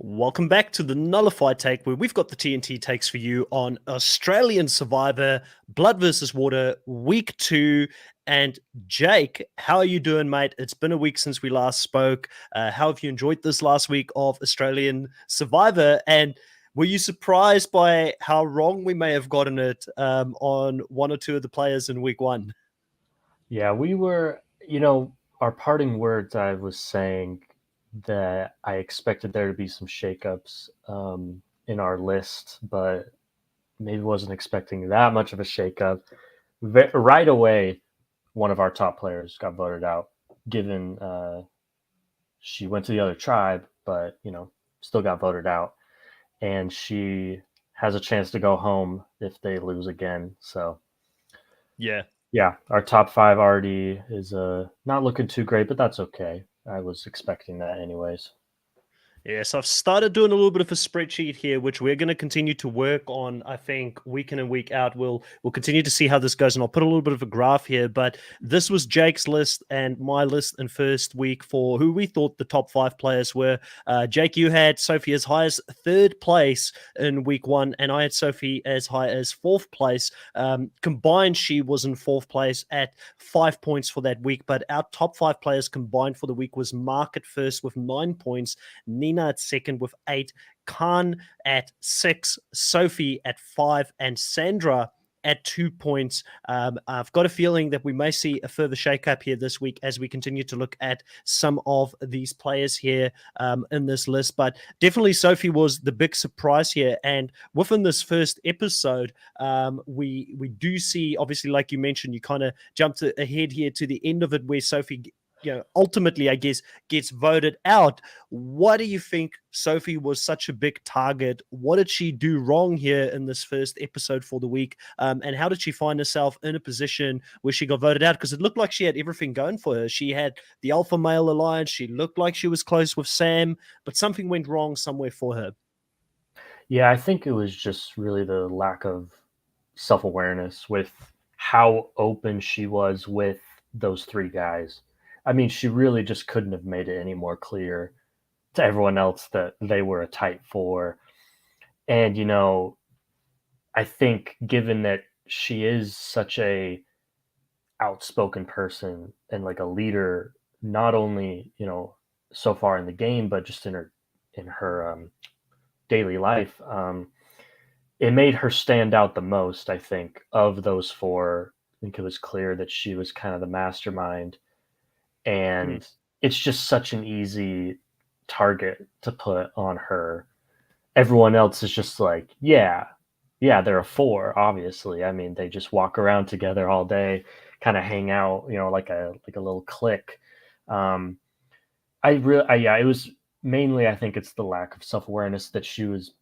Welcome back to the Nullified Take, where we've got the TNT takes for you on Australian Survivor, Blood versus Water, Week 2. And Jake, how are you doing, mate? It's been a week since we last spoke. How have you enjoyed this last week of Australian Survivor? And were you surprised by how wrong we may have gotten it on one or two of the players in Week 1? Yeah, we were, our parting words, I was saying that I expected there to be some shakeups in our list, but maybe wasn't expecting that much of a shakeup. Right away, one of our top players got voted out, given she went to the other tribe, but, still got voted out. And she has a chance to go home if they lose again. So Yeah. yeah, our top five already is not looking too great, but that's okay. I was expecting that anyways. Yes, I've started doing a little bit of a spreadsheet here, which we're going to continue to work on. I think week in and week out, we'll continue to see how this goes, and I'll put a little bit of a graph here. But this was Jake's list and my list in first week for who we thought the top 5 players were. Jake, you had Sophie as high as 3rd place in week 1, and I had Sophie as high as 4th place. Combined, she was in 4th place at 5 points for that week. But our top 5 players combined for the week was Mark at first with 9 points. Nina at second with 8, Khan at 6, Sophie at 5, and Sandra at 2 points. I've got a feeling that we may see a further shakeup here this week as we continue to look at some of these players here in this list. But definitely Sophie was the big surprise here. And within this first episode, we do see, obviously, like you mentioned, you kind of jumped ahead here to the end of it where Sophie ultimately, I guess, gets voted out. What do you think Sophie was such a big target? What did she do wrong here in this first episode for the week? And how did she find herself in a position where she got voted out? Because it looked like she had everything going for her. She had the Alpha Male Alliance. She looked like she was close with Sam, but something went wrong somewhere for her. Yeah, I think it was just really the lack of self awareness with how open she was with those three guys. I mean, she really just couldn't have made it any more clear to everyone else that they were a tight four. And, I think given that she is such a outspoken person and like a leader, not only so far in the game, but just in her daily life. It made her stand out the most. I think of those four, I think it was clear that she was kind of the mastermind, Mm. and it's just such an easy target to put on her. Everyone else is just like, yeah, they're a four, obviously. I mean, they just walk around together all day, kind of hang out, like a little clique. Um, yeah, it was mainly, I think it's the lack of self awareness that she was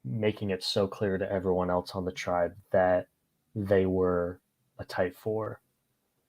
making it so clear to everyone else on the tribe that they were a type four.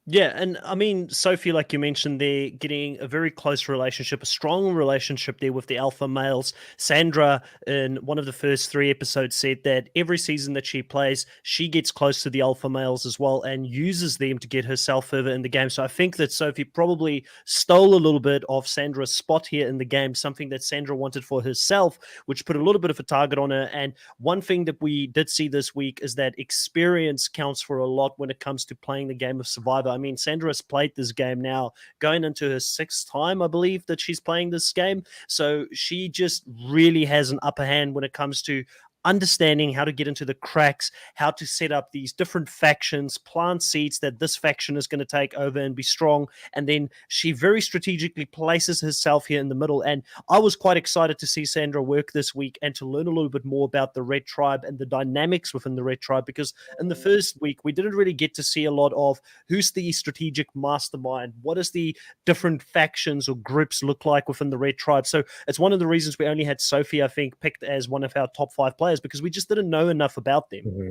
Yeah, and I mean, Sophie, like you mentioned, they're getting a very close relationship, a strong relationship there with the alpha males. Sandra, in one of the first 3 episodes, said that every season that she plays, she gets close to the alpha males as well and uses them to get herself further in the game. So I think that Sophie probably stole a little bit of Sandra's spot here in the game, something that Sandra wanted for herself, which put a little bit of a target on her. And one thing that we did see this week is that experience counts for a lot when it comes to playing the game of Survivor. I mean, Sandra has played this game now going into her 6th time, I believe, that she's playing this game. So she just really has an upper hand when it comes to understanding how to get into the cracks, how to set up these different factions, plant seeds that this faction is going to take over and be strong. And then she very strategically places herself here in the middle. And I was quite excited to see Sandra work this week and to learn a little bit more about the Red Tribe and the dynamics within the Red Tribe, because in the first week, we didn't really get to see a lot of who's the strategic mastermind, what does the different factions or groups look like within the Red Tribe. So it's one of the reasons we only had Sophie, I think, picked as one of our top 5 players, because we just didn't know enough about them. Mm-hmm.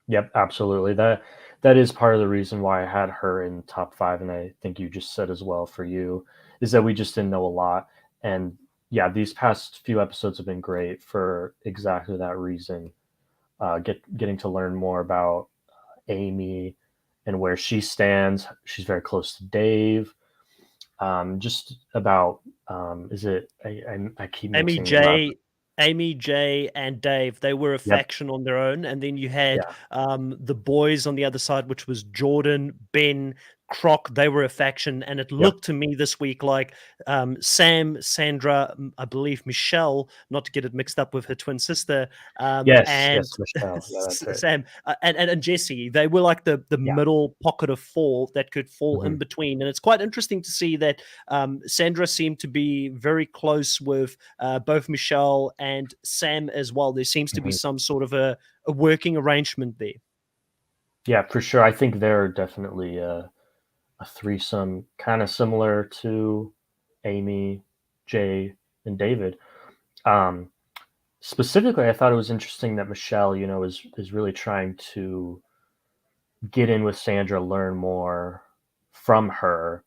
Yep, absolutely. That is part of the reason why I had her in top five, and I think you just said as well for you is that we just didn't know a lot. And yeah, these past few episodes have been great for exactly that reason. Getting to learn more about Amy and where she stands. She's very close to Dave. just about is it I keep Amy mixing them up. J, Amy J, and Dave. They were a Yep. faction on their own, and then you had Yeah. the boys on the other side, which was Jordan, Ben, Croc. They were a faction, and it Yep. looked to me this week like Sam, Sandra, I believe Michelle, not to get it mixed up with her twin sister, Yes. and Yes. Michelle. Yeah, that's right. Sam and Jesse. They were like the Yeah. middle pocket of four that could fall in Hmm. between, and it's quite interesting to see that Sandra seemed to be very close with both Michelle and Sam as well. There seems to be Hmm. some sort of a working arrangement there. Yeah, for sure. I think they're definitely a threesome, kind of similar to Amy, Jay, and David. Um, Specifically, I thought it was interesting that Michelle, is really trying to get in with Sandra, learn more from her.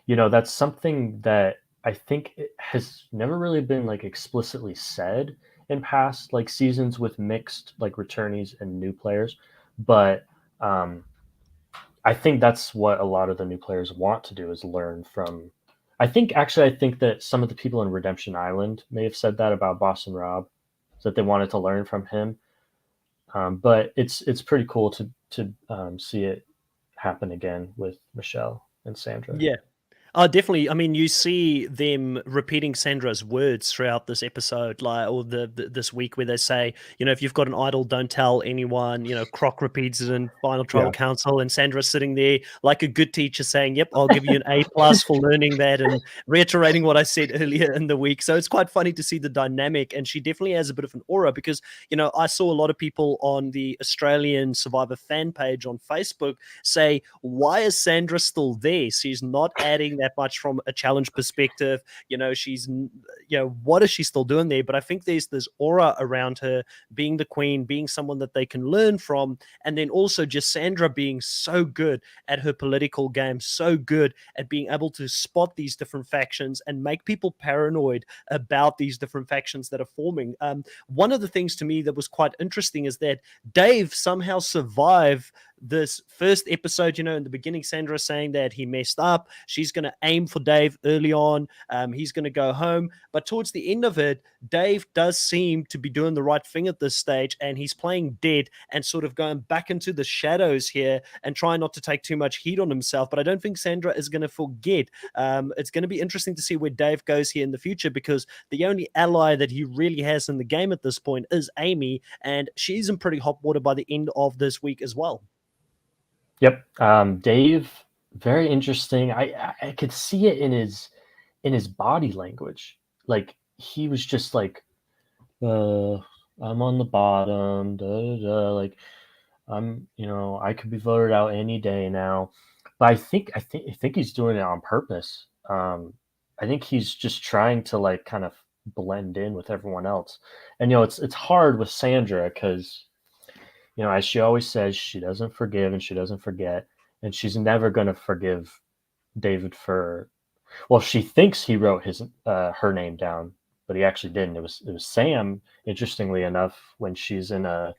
That's something that I think it has never really been like explicitly said in past like seasons with mixed like returnees and new players, but um, I think that's what a lot of the new players want to do is learn from. I think that some of the people in Redemption Island may have said that about Boston Rob, that they wanted to learn from him. But it's pretty cool to see it happen again with Michelle and Sandra. Yeah. Oh, definitely. I mean, you see them repeating Sandra's words throughout this episode, like or this week, where they say, if you've got an idol, don't tell anyone. Croc repeats it in Final Tribal Yeah, Council, and Sandra's sitting there like a good teacher, saying, "Yep, I'll give you an A+ for learning that," and reiterating what I said earlier in the week. So it's quite funny to see the dynamic, and she definitely has a bit of an aura because I saw a lot of people on the Australian Survivor fan page on Facebook say, why is Sandra still there? She's not adding that much from a challenge perspective. What is she still doing there? But I think there's this aura around her being the queen, being someone that they can learn from. And then also just Sandra being so good at her political game, so good at being able to spot these different factions and make people paranoid about these different factions that are forming. One of the things to me that was quite interesting is that Dave somehow survived this first episode. In the beginning, Sandra saying that he messed up. She's going to aim for Dave early on. He's going to go home. But towards the end of it, Dave does seem to be doing the right thing at this stage, and he's playing dead and sort of going back into the shadows here and trying not to take too much heat on himself. But I don't think Sandra is going to forget. It's going to be interesting to see where Dave goes here in the future, because the only ally that he really has in the game at this point is Amy, and she's in pretty hot water by the end of this week as well. yep. Dave, very interesting. I could see it in his body language. Like he was just like, uh, I'm on the bottom, da, da, da. Like I could be voted out any day now. But I think he's doing it on purpose. I think he's just trying to like kind of blend in with everyone else. And it's hard with Sandra because as she always says, she doesn't forgive and she doesn't forget, and she's never gonna forgive David for. Well, she thinks he wrote her name down, but he actually didn't. It was Sam. Interestingly enough, when she's in a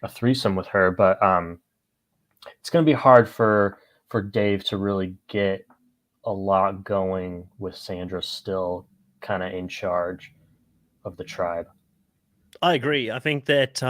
threesome with her, but it's going to be hard for Dave to really get a lot going with Sandra still kind of in charge of the tribe. I agree. I think that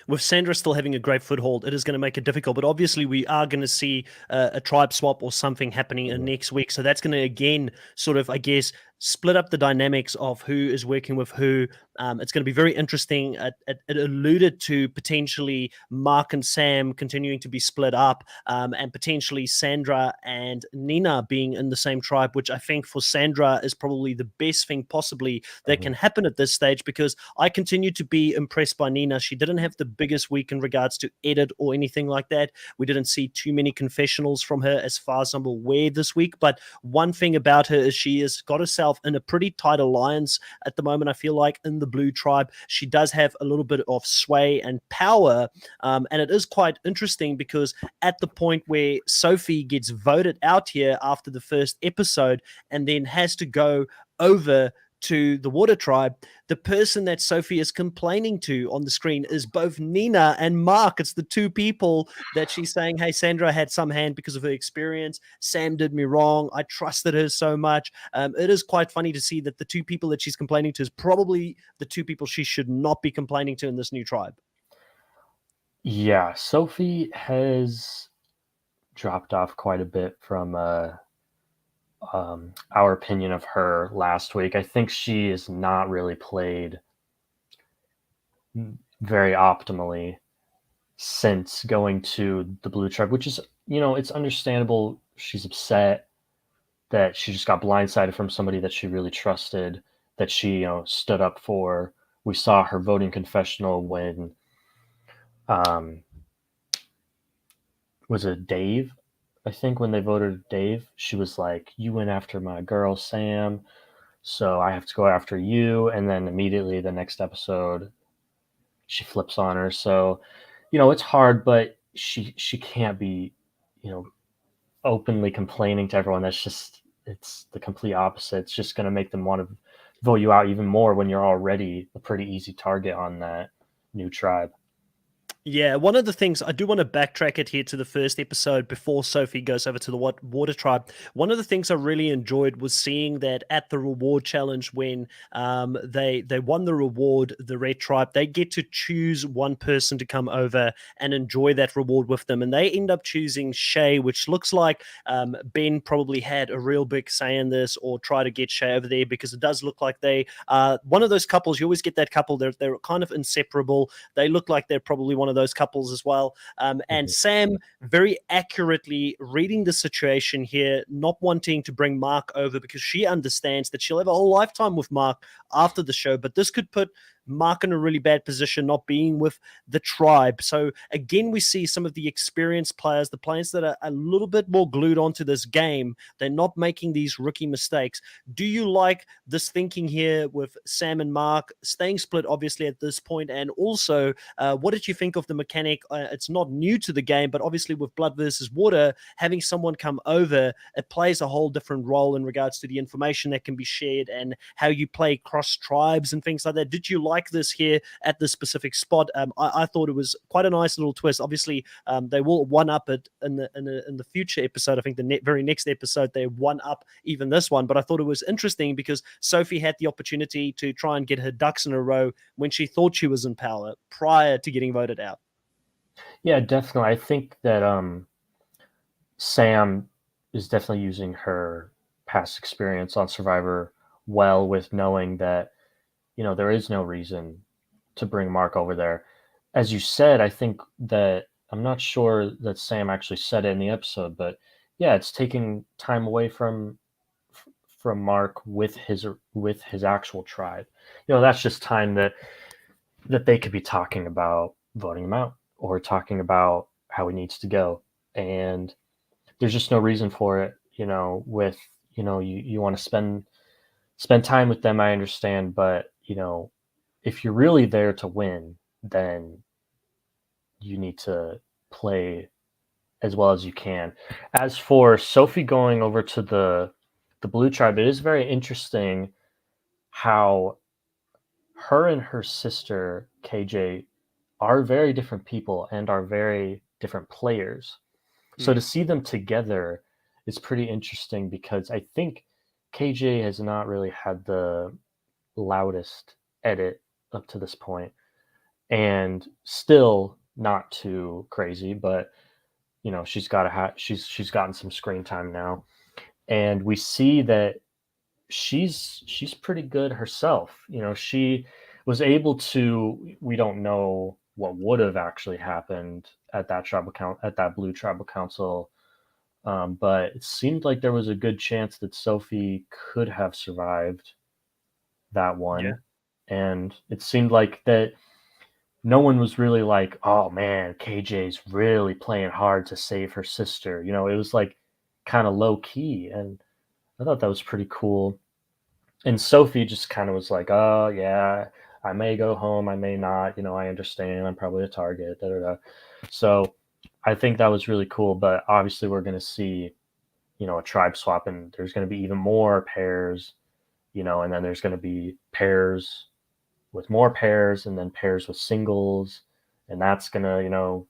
with Sandra still having a great foothold, it is going to make it difficult. But obviously, we are going to see a tribe swap or something happening in Mhm. next week. So that's going to, again, sort of, I guess, split up the dynamics of who is working with who. It's going to be very interesting. It alluded to potentially Mark and Sam continuing to be split up, and potentially Sandra and Nina being in the same tribe, which I think for Sandra is probably the best thing possibly that Mhm. can happen at this stage, because I continue to be impressed by Nina. She didn't have the biggest week in regards to edit or anything like that. We didn't see too many confessionals from her as far as I'm aware this week. But one thing about her is she has got herself in a pretty tight alliance at the moment. I feel like in the Blue Tribe, she does have a little bit of sway and power. And it is quite interesting because at the point where Sophie gets voted out here after the first episode and then has to go over to the Water Tribe, the person that Sophie is complaining to on the screen is both Nina and Mark. It's the two people that she's saying, hey, Sandra had some hand because of her experience. Sam did me wrong. I trusted her so much. It is quite funny to see that the two people that she's complaining to is probably the two people she should not be complaining to in this new tribe. Yeah, Sophie has dropped off quite a bit from our opinion of her last week. I think she is not really played very optimally since going to the Blue Tribe, which is, it's understandable. She's upset that she just got blindsided from somebody that she really trusted, that she, stood up for. We saw her voting confessional when, was it Dave? I think when they voted Dave, she was like, "You went after my girl, Sam, so I have to go after you." And then immediately the next episode, she flips on her. So, it's hard, but she can't be, openly complaining to everyone. It's the complete opposite. It's just going to make them want to vote you out even more when you're already a pretty easy target on that new tribe. Yeah, one of the things I do want to backtrack it here to the first episode before Sophie goes over to the Water Tribe. One of the things I really enjoyed was seeing that at the reward challenge, when they won the reward, the Red Tribe, they get to choose one person to come over and enjoy that reward with them, and they end up choosing Shay, which looks like Ben probably had a real big say in this, or try to get Shay over there, because it does look like they one of those couples. You always get that couple. They're kind of inseparable. They look like they're probably one of those couples as well. And Sam very accurately reading the situation here, not wanting to bring Mark over because she understands that she'll have a whole lifetime with Mark after the show, but this could put Mark in a really bad position not being with the tribe. So again, we see some of the experienced players, the players that are a little bit more glued onto this game. They're not making these rookie mistakes. Do you like this thinking here with Sam and Mark staying split, obviously, at this point? And also, what did you think of the mechanic? It's not new to the game, but obviously with Blood versus Water, having someone come over, it plays a whole different role in regards to the information that can be shared and how you play cross tribes and things like that. Did you like this here at this specific spot? I thought it was quite a nice little twist. Obviously, they will one up it in the future episode. I think the very next episode they one up even this one. But I thought it was interesting because Sophie had the opportunity to try and get her ducks in a row when she thought she was in power prior to getting voted out. Yeah, definitely. I think that Sam is definitely using her past experience on Survivor well, with knowing that, there is no reason to bring Mark over there. As you said, I think that, I'm not sure that Sam actually said it in the episode, but yeah, it's taking time away from Mark with his actual tribe. That's just time that they could be talking about voting him out, or talking about how he needs to go. And there's just no reason for it. With, you want to spend time with them, I understand, but if you're really there to win, then you need to play as well as you can. As for Sophie going over to the Blue Tribe, it is very interesting how her and her sister KJ are very different people and are very different players. So to see them together is pretty interesting, because I think KJ has not really had the loudest edit up to this point, and still not too crazy, but she's gotten some screen time now, and we see that she's pretty good herself. She was able to. We don't know what would have actually happened at that Blue Tribal Council, but it seemed like there was a good chance that Sophie could have survived that one. Yeah. And it seemed like that no one was really like, "Oh man, KJ's really playing hard to save her sister." It was like kind of low key, and I thought that was pretty cool. And Sophie just kind of was like, "Oh yeah, I may go home, I may not. I understand. I'm probably a target." Da, da, da. So I think that was really cool. But obviously, we're going to see, a tribe swap, and there's going to be even more pairs and then there's going to be pairs with more pairs, and then pairs with singles, and that's going to,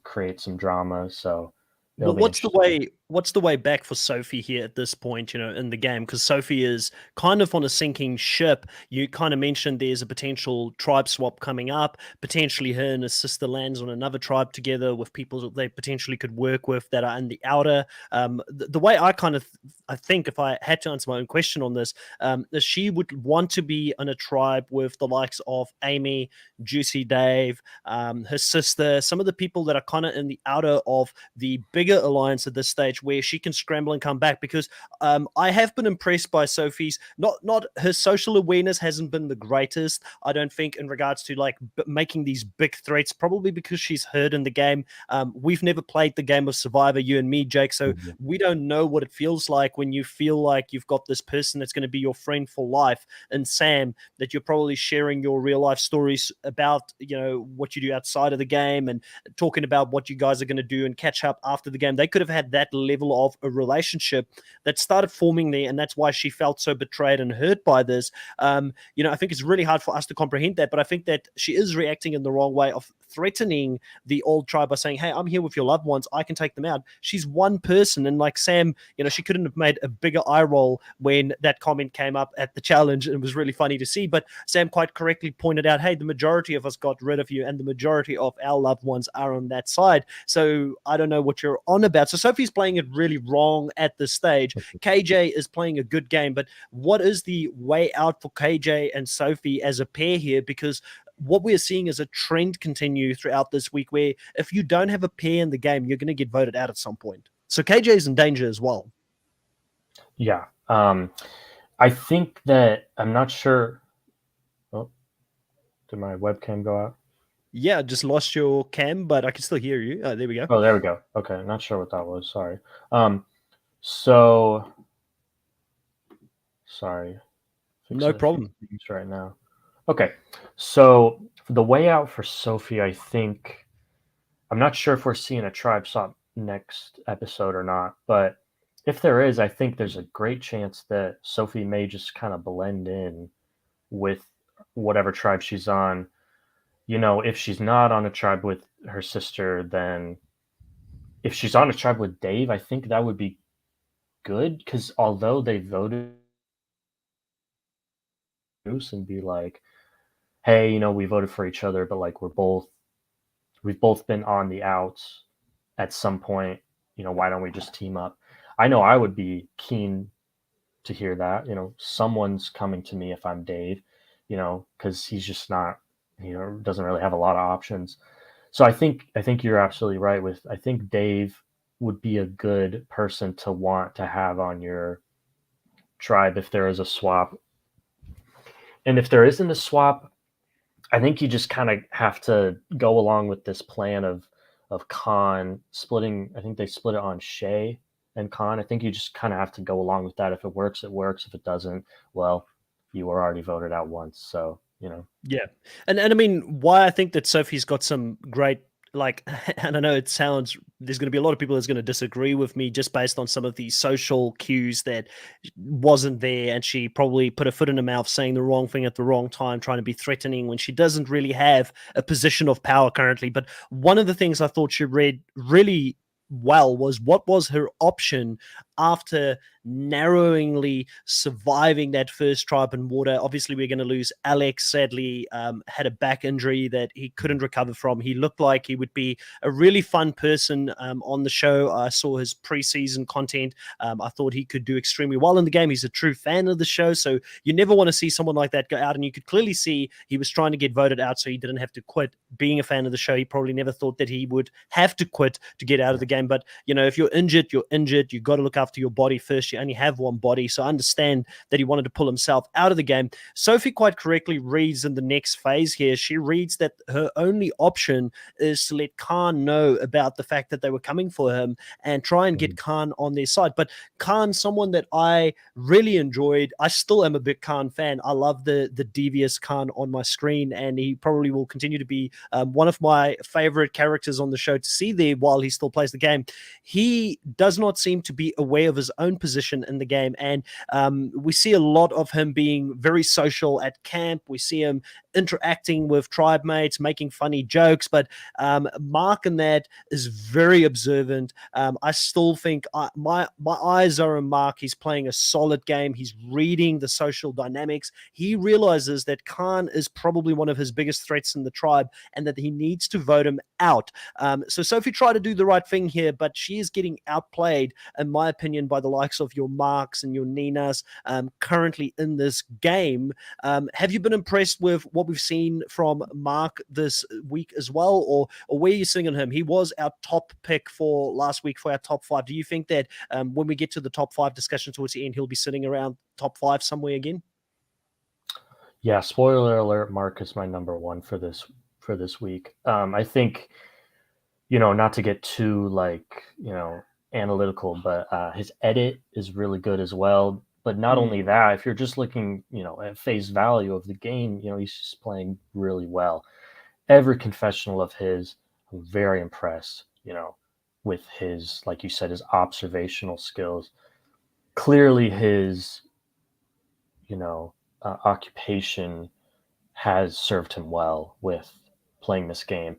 create some drama. So it'll But be interesting. what's the way back for Sophie here at this point, in the game? Because Sophie is kind of on a sinking ship. You kind of mentioned there's a potential tribe swap coming up. Potentially her and her sister lands on another tribe together with people that they potentially could work with that are in the outer. The way I kind of I think, if I had to answer my own question on this, is she would want to be in a tribe with the likes of Amy, Juicy Dave, her sister, some of the people that are kind of in the outer of the bigger alliance at this stage, where she can scramble and come back. Because I have been impressed by Sophie's not her social awareness hasn't been the greatest, I don't think, in regards to like making these big threats, probably because she's heard in the game. We've never played the game of Survivor, you and me, Jake, so Mhm. we don't know what it feels like when you feel like you've got this person that's going to be your friend for life, and Sam, that you're probably sharing your real life stories about, what you do outside of the game, and talking about what you guys are going to do and catch up after the game. They could have had that level of a relationship that started forming there, and that's why she felt so betrayed and hurt by this. I think it's really hard for us to comprehend that, but I think that she is reacting in the wrong way of threatening the old tribe by saying, hey, I'm here with your loved ones, I can take them out. She's one person, and like Sam, she couldn't have made a bigger eye roll when that comment came up at the challenge. It was really funny to see, but Sam quite correctly pointed out, hey, the majority of us got rid of you, and the majority of our loved ones are on that side. So I don't know what you're on about. So Sophie's playing it really wrong at this stage. KJ is playing a good game, but what is the way out for KJ and Sophie as a pair here? Because what we're seeing is a trend continue throughout this week, where if you don't have a pair in the game, you're going to get voted out at some point. So KJ is in danger as well. Yeah. I think that I'm not sure. Oh, did my webcam go out? Yeah, I just lost your cam, but I can still hear you. There we go. Oh, there we go. Okay, not sure what that was. Sorry. So sorry. No Fixing a few problem. things right now. Okay, so for the way out for Sophie, I think I'm not sure if we're seeing a tribe swap next episode or not, but if there is, I think there's a great chance that Sophie may just kind of blend in with whatever tribe she's on. If she's not on a tribe with her sister, then if she's on a tribe with Dave, I think that would be good, because although they voted Moose and be like, hey, we voted for each other, but like we've both been on the outs at some point, why don't we just team up? I know I would be keen to hear that, someone's coming to me if I'm Dave, because he's just not, doesn't really have a lot of options. So I think you're absolutely right with, I think Dave would be a good person to want to have on your tribe if there is a swap. And if there isn't a swap, I think you just kind of have to go along with this plan of Khan splitting. I think they split it on Shay and Khan. I think you just kind of have to go along with that. If it works, it works. If it doesn't, well, you were already voted out once. So, Yeah, and I mean, why I think that Sophie's got some great, like, and I know it sounds, there's going to be a lot of people that's going to disagree with me just based on some of the social cues that wasn't there, and she probably put her foot in her mouth saying the wrong thing at the wrong time, trying to be threatening when she doesn't really have a position of power currently. But one of the things I thought she read really well was what was her option after narrowingly surviving that first tribe in water. Obviously, we're going to lose Alex. Sadly, had a back injury that he couldn't recover from. He looked like he would be a really fun person on the show. I saw his preseason content. I thought he could do extremely well in the game. He's a true fan of the show, so you never want to see someone like that go out. And you could clearly see he was trying to get voted out so he didn't have to quit. Being a fan of the show, he probably never thought that he would have to quit to get out of the game. But if you're injured, you're injured. You've got to look after your body first. You only have one body, so I understand that he wanted to pull himself out of the game. Sophie quite correctly reads in the next phase here. She reads that her only option is to let Khan know about the fact that they were coming for him and try and get Khan on their side. But Khan, someone that I really enjoyed. I still am a big Khan fan. I love the devious Khan on my screen, and he probably will continue to be one of my favorite characters on the show to see there while he still plays the game. He does not seem to be aware of his own position position in the game. And we see a lot of him being very social at camp. We see him interacting with tribe mates, making funny jokes. But Mark in that is very observant. I still think my eyes are on Mark. He's playing a solid game. He's reading the social dynamics. He realizes that Khan is probably one of his biggest threats in the tribe and that he needs to vote him out. So Sophie tried to do the right thing here, but she is getting outplayed, in my opinion, by the likes of your Marks and your Ninas currently in this game. Have you been impressed with what we've seen from Mark this week as well, or where are you sitting on him? He was our top pick for last week for our top 5. Do you think that when we get to the top 5 discussion towards the end, he'll be sitting around top 5 somewhere again? Yeah, spoiler alert, Mark is my number 1 for this week. I think, not to get too analytical, but his edit is really good as well. But not only that, if you're just looking, at face value of the game, he's just playing really well. Every confessional of his, I'm very impressed, with his, like you said, his observational skills. Clearly his, occupation has served him well with playing this game.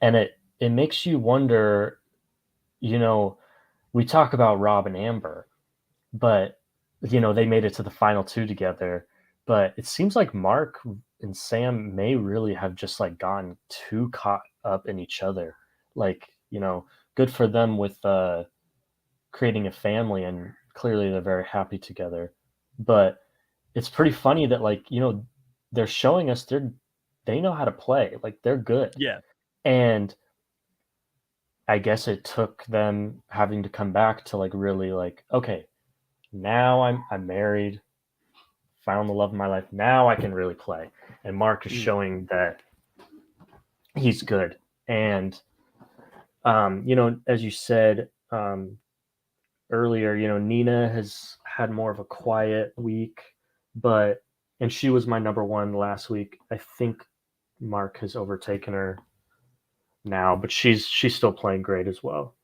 And it makes you wonder, we talk about Rob and Amber, but they made it to the final 2 together, but it seems like Mark and Sam may really have just gotten too caught up in each other. Good for them with creating a family, and clearly they're very happy together. But it's pretty funny that they're showing us they know how to play. They're good. Yeah. And I guess it took them having to come back to really okay, now I'm married, found the love of my life. Now I can really play. And Mark is showing that he's good. And, as you said earlier, Nina has had more of a quiet week, and she was my number 1 last week. I think Mark has overtaken her now, but she's still playing great as well.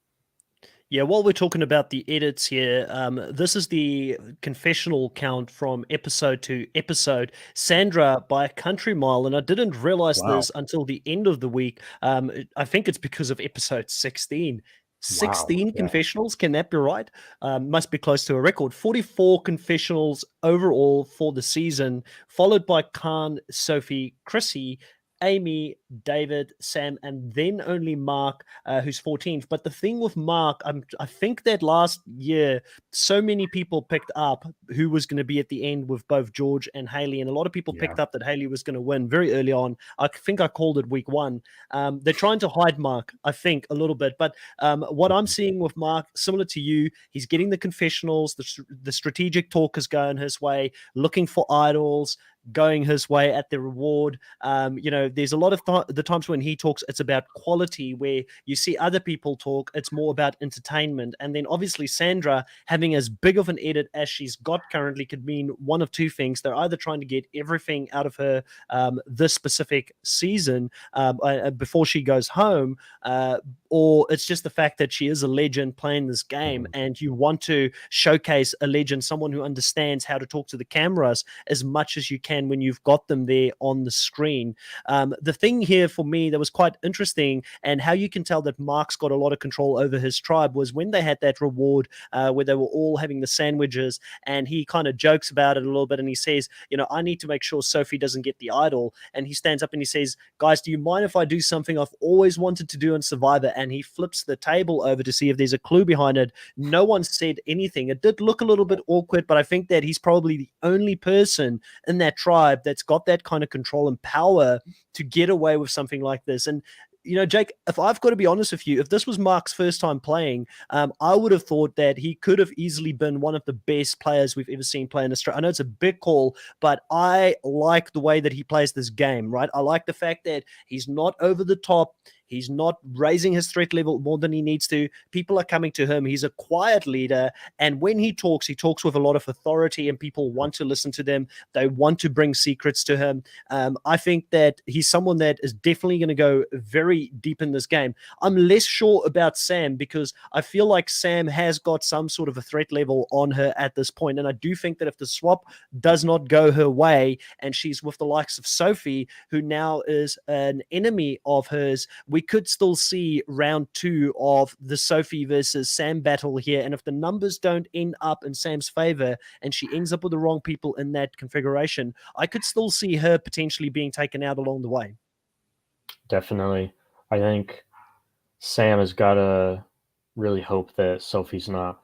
Yeah, while we're talking about the edits here, this is the confessional count from episode to episode. Sandra by a country mile, and I didn't realize this until the end of the week. I think it's because of episode 16. 16 confessionals, can that be right? Must be close to a record. 44 confessionals overall for the season, followed by Khan, Sophie, Chrissy, Amy, David, Sam, and then only Mark, who's 14th. But the thing with Mark, I think that last year, so many people picked up who was going to be at the end with both George and Haley, and a lot of people picked up that Haley was going to win very early on. I think I called it week 1. They're trying to hide Mark, I think, a little bit. But what I'm seeing with Mark, similar to you, he's getting the confessionals, the strategic talk is going his way, looking for idols, going his way at the reward. There's a lot of the times when he talks, it's about quality, where you see other people talk, it's more about entertainment. And then obviously Sandra having as big of an edit as she's got currently could mean one of 2 things. They're either trying to get everything out of her this specific season before she goes home, or it's just the fact that she is a legend playing this game, and you want to showcase a legend, someone who understands how to talk to the cameras as much as you can when you've got them there on the screen. The thing here for me that was quite interesting, and how you can tell that Mark's got a lot of control over his tribe, was when they had that reward where they were all having the sandwiches, and he kind of jokes about it a little bit, and he says, I need to make sure Sophie doesn't get the idol. And he stands up and he says, guys, do you mind if I do something I've always wanted to do on Survivor? And he flips the table over to see if there's a clue behind it. No one said anything. It did look a little bit awkward, but I think that he's probably the only person in that tribe that's got that kind of control and power to get away with something like this. And Jake, if I've got to be honest with you, if this was Mark's first time playing, I would have thought that he could have easily been one of the best players we've ever seen play in Australia. I know it's a big call, but I like the way that he plays this game, right? I like the fact that he's not over the top. He's not raising his threat level more than he needs to. People are coming to him. He's a quiet leader. And when he talks with a lot of authority, and people want to listen to them. They want to bring secrets to him. I think that he's someone that is definitely going to go very deep in this game. I'm less sure about Sam because I feel like Sam has got some sort of a threat level on her at this point. And I do think that if the swap does not go her way and she's with the likes of Sophie, who now is an enemy of hers, we could still see round 2 of the Sophie versus Sam battle here. And if the numbers don't end up in Sam's favor and she ends up with the wrong people in that configuration, I could still see her potentially being taken out along the way. Definitely. I think Sam has got to really hope that Sophie's not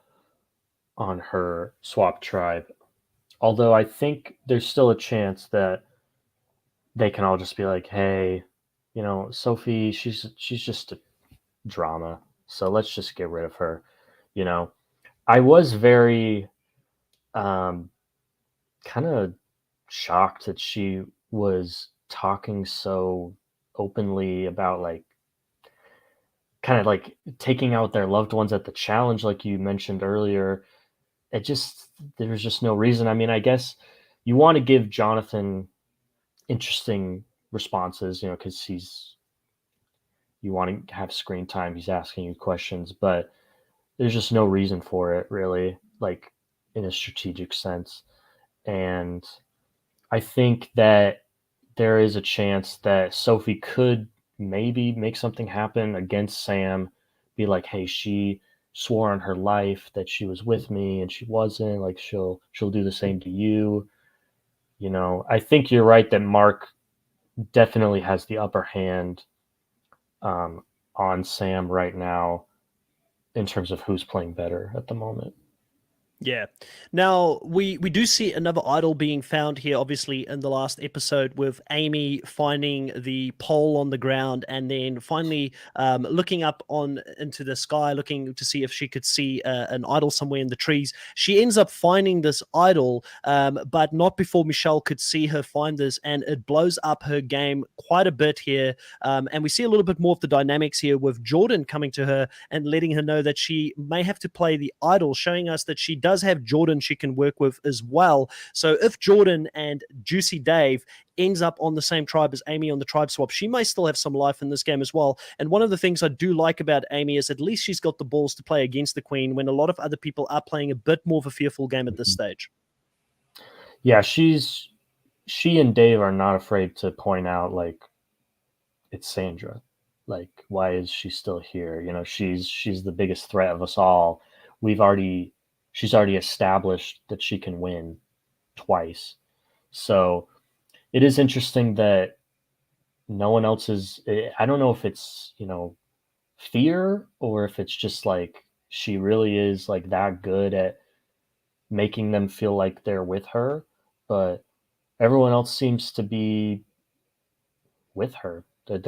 on her swap tribe. Although I think there's still a chance that they can all just be like, hey, Sophie, she's just a drama. So let's just get rid of her. I was very kind of shocked that she was talking so openly about kind of taking out their loved ones at the challenge, like you mentioned earlier. There's just no reason. I mean, I guess you want to give Jonathan interesting responses, because you want to have screen time. He's asking you questions, but there's just no reason for it, really, like in a strategic sense. And I think that there is a chance that Sophie could maybe make something happen against Sam, be like, hey, she swore on her life that she was with me and she wasn't, like she'll do the same to you. I think you're right that Mark definitely has the upper hand on Sam right now in terms of who's playing better at the moment. Yeah. Now, we do see another idol being found here, obviously, in the last episode with Amy finding the pole on the ground and then finally looking up into the sky, looking to see if she could see an idol somewhere in the trees. She ends up finding this idol, but not before Michelle could see her find this, and it blows up her game quite a bit here. And we see a little bit more of the dynamics here with Jordan coming to her and letting her know that she may have to play the idol, showing us that she does have Jordan she can work with as well. So if Jordan and Juicy Dave ends up on the same tribe as Amy on the tribe swap, she may still have some life in this game as well. And one of the things I do like about Amy is at least she's got the balls to play against the queen when a lot of other people are playing a bit more of a fearful game at this stage. Yeah, she and Dave are not afraid to point out, like, it's Sandra. Like, why is she still here? She's the biggest threat of us all. She's already established that she can win twice. So it is interesting that no one else is. I don't know if it's, fear or if it's just like she really is like that good at making them feel like they're with her. But everyone else seems to be with her. That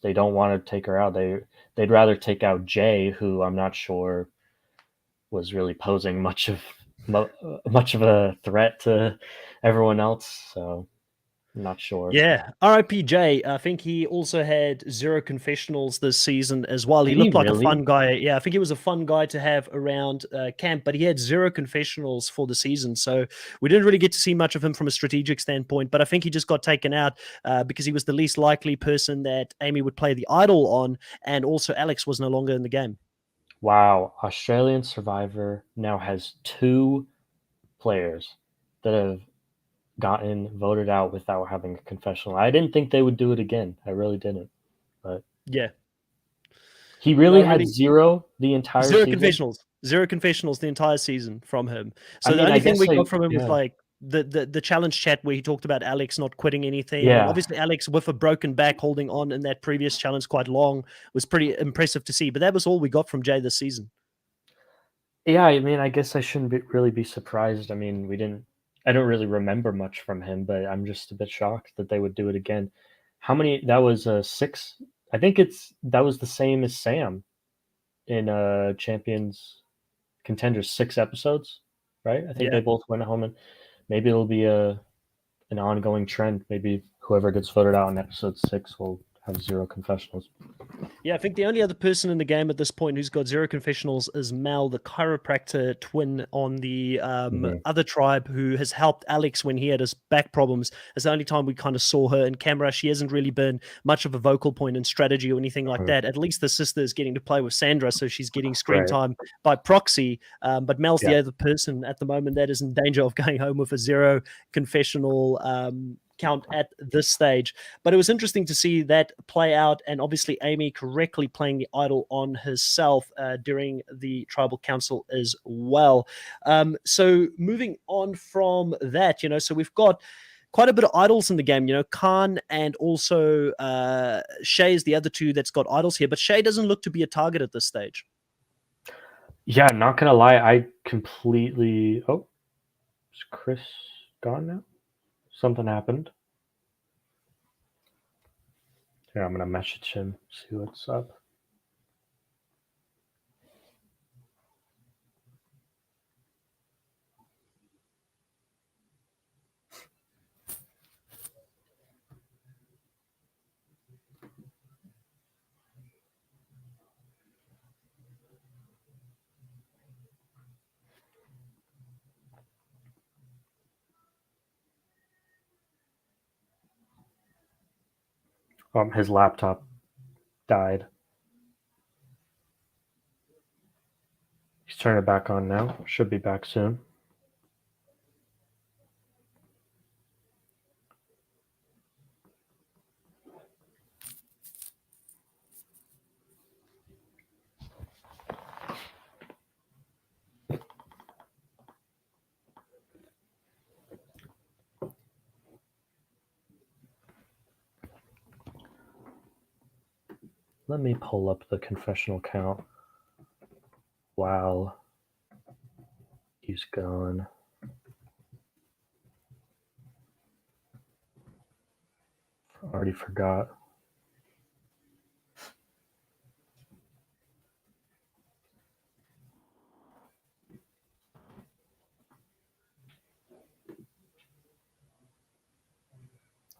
they don't want to take her out. They'd rather take out Jay, who I'm not sure was really posing much of a threat to everyone else. So I'm not sure. Yeah, R.I.P. Jay. I think he also had 0 confessionals this season as well. He Did looked he like a really? fun guy. Yeah, I think he was a fun guy to have around camp, but he had 0 confessionals for the season. So we didn't really get to see much of him from a strategic standpoint, but I think he just got taken out because he was the least likely person that Amy would play the idol on, and also Alex was no longer in the game. Wow, Australian Survivor now has 2 players that have gotten voted out without having a confessional. I didn't think they would do it again. I really didn't. But Yeah. he really No, had really, 0 the entire 0 season. confessionals. 0 confessionals the entire season from him. I So the mean, I only thing guess we got from him was yeah. like the challenge chat where he talked about Alex not quitting anything. And Yeah. obviously Alex with a broken back holding on in that previous challenge quite long was pretty impressive to see. But that was all we got from Jay this season. Yeah, I mean, I guess I shouldn't really be surprised. I mean, I don't really remember much from him, but I'm just a bit shocked that they would do it again. How many? That was 6. I think that was the same as Sam in Champions Contenders, 6 episodes, right? I think Yeah. they both went home, and maybe it'll be an ongoing trend. Maybe whoever gets voted out in episode 6 will have 0 confessionals. Yeah, I think the only other person in the game at this point who's got 0 confessionals is Mel, the chiropractor twin on the other tribe, who has helped Alex when he had his back problems. It's the only time we kind of saw her in camera. She hasn't really been much of a vocal point in strategy or anything like that. At least the sister is getting to play with Sandra, so she's getting screen time by proxy. But Mel's the other person at the moment that is in danger of going home with a 0 confessional count at this stage. But it was interesting to see that play out, and obviously Amy correctly playing the idol on herself during the tribal council as well. So moving on from that, so we've got quite a bit of idols in the game, Khan and also Shay is the other two that's got idols here, but Shay doesn't look to be a target at this stage. Yeah, not gonna lie, I completely... Oh, is Chris gone now? Something happened. Here, I'm gonna message him, see what's up. His laptop died. He's turning it back on now. Should be back soon. Let me pull up the confessional count while he's gone. Already forgot.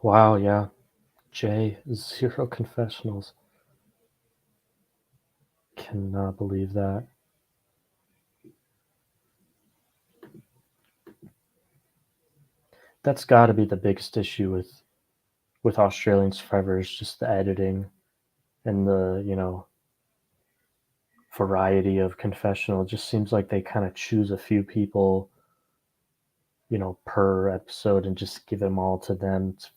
Wow, yeah. Jay, 0 confessionals. Cannot believe that. That's got to be the biggest issue with Australian Survivors, just the editing and the, variety of confessional. It just seems like they kind of choose a few people, per episode and just give them all to them. It's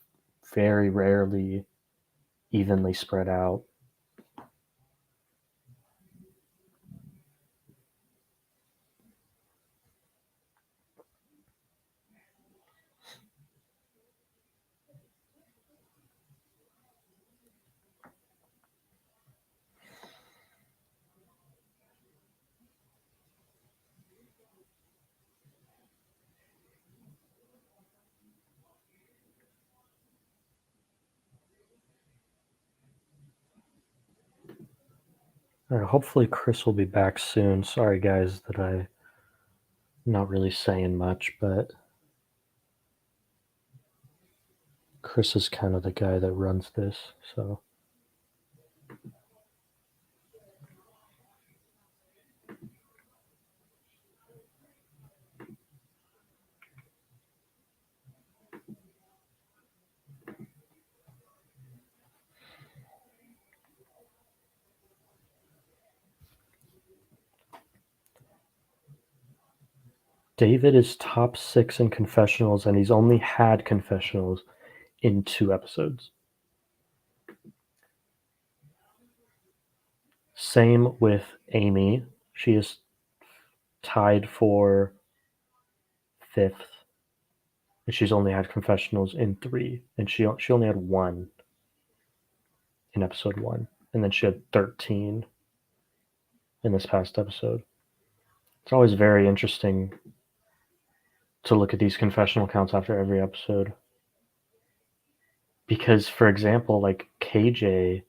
very rarely evenly spread out. All right, hopefully Chris will be back soon. Sorry guys that I'm not really saying much, but Chris is kind of the guy that runs this, so. David is top 6 in confessionals, and he's only had confessionals in 2 episodes. Same with Amy. She is tied for 5th, and she's only had confessionals in 3, and she only had 1 in episode 1, and then she had 13 in this past episode. It's always very interesting to look at these confessional counts after every episode. Because, for example, like KJ,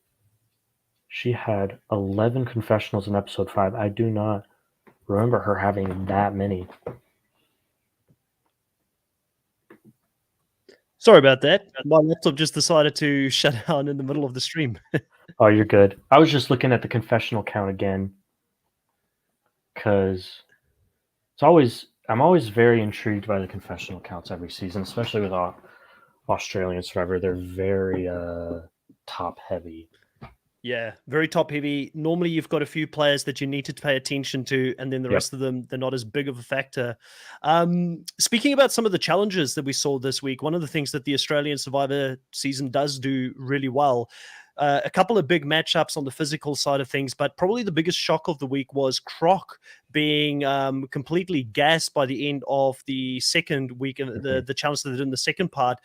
she had 11 confessionals in episode 5. I do not remember her having that many. Sorry about that. My laptop just decided to shut down in the middle of the stream. Oh, you're good. I was just looking at the confessional count again because I'm always very intrigued by the confessional counts every season, especially with Australian Survivor. They're very top heavy. Yeah, very top heavy. Normally, you've got a few players that you need to pay attention to, and then the Yep. rest of them, they're not as big of a factor. Speaking about some of the challenges that we saw this week, one of the things that the Australian Survivor season does do really well, a couple of big matchups on the physical side of things, but probably the biggest shock of the week was Croc being completely gassed by the end of the second week, the challenge that they did in the second part.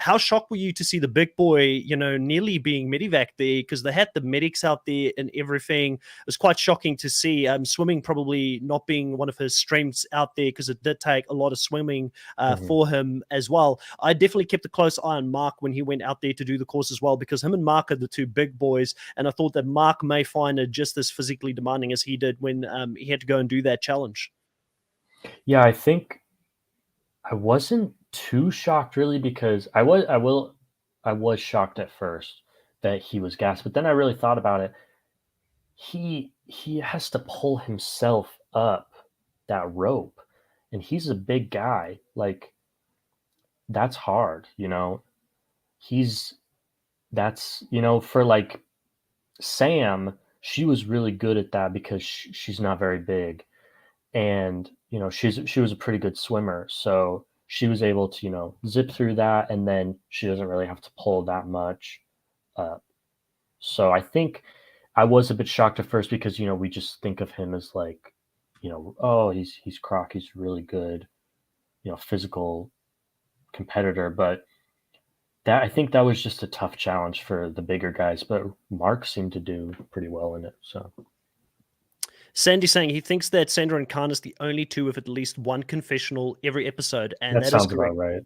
How shocked were you to see the big boy, nearly being medevac there, because they had the medics out there and everything? It was quite shocking to see. Swimming probably not being one of his strengths out there, because it did take a lot of swimming for him as well. I definitely kept a close eye on Mark when he went out there to do the course as well, because him and Mark are the two big boys, and I thought that Mark may find it just as physically demanding as he did when he had to go and do that challenge. Yeah, I think I wasn't too shocked really, because I was shocked at first that he was gassed, but then I really thought about it. He has to pull himself up that rope, and he's a big guy. Like, that's hard, He's that's for like Sam, she was really good at that because she's not very big, and she was a pretty good swimmer, so she was able to zip through that, and then she doesn't really have to pull that much up. So I think I was a bit shocked at first, because we just think of him as like, oh, he's Croc, he's really good, physical competitor, but that I think that was just a tough challenge for the bigger guys, but Mark seemed to do pretty well in it. So Sandy saying he thinks that Sandra and Khan is the only two with at least one confessional every episode, and that that is sounds correct. about right.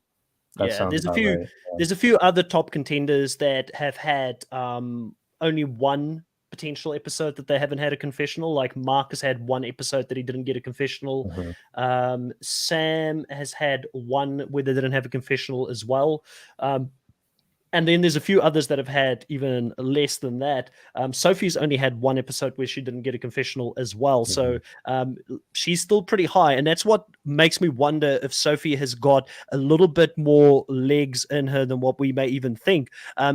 That Yeah, sounds about right. there's a few other top contenders that have had only one potential episode that they haven't had a confessional. Like Mark has had one episode that he didn't get a confessional. Sam has had one where they didn't have a confessional as well. And then there's a few others that have had even less than that. Sophie's only had one episode where she didn't get a confessional as well. So she's still pretty high. And that's what makes me wonder if Sophie has got a little bit more legs in her than what we may even think.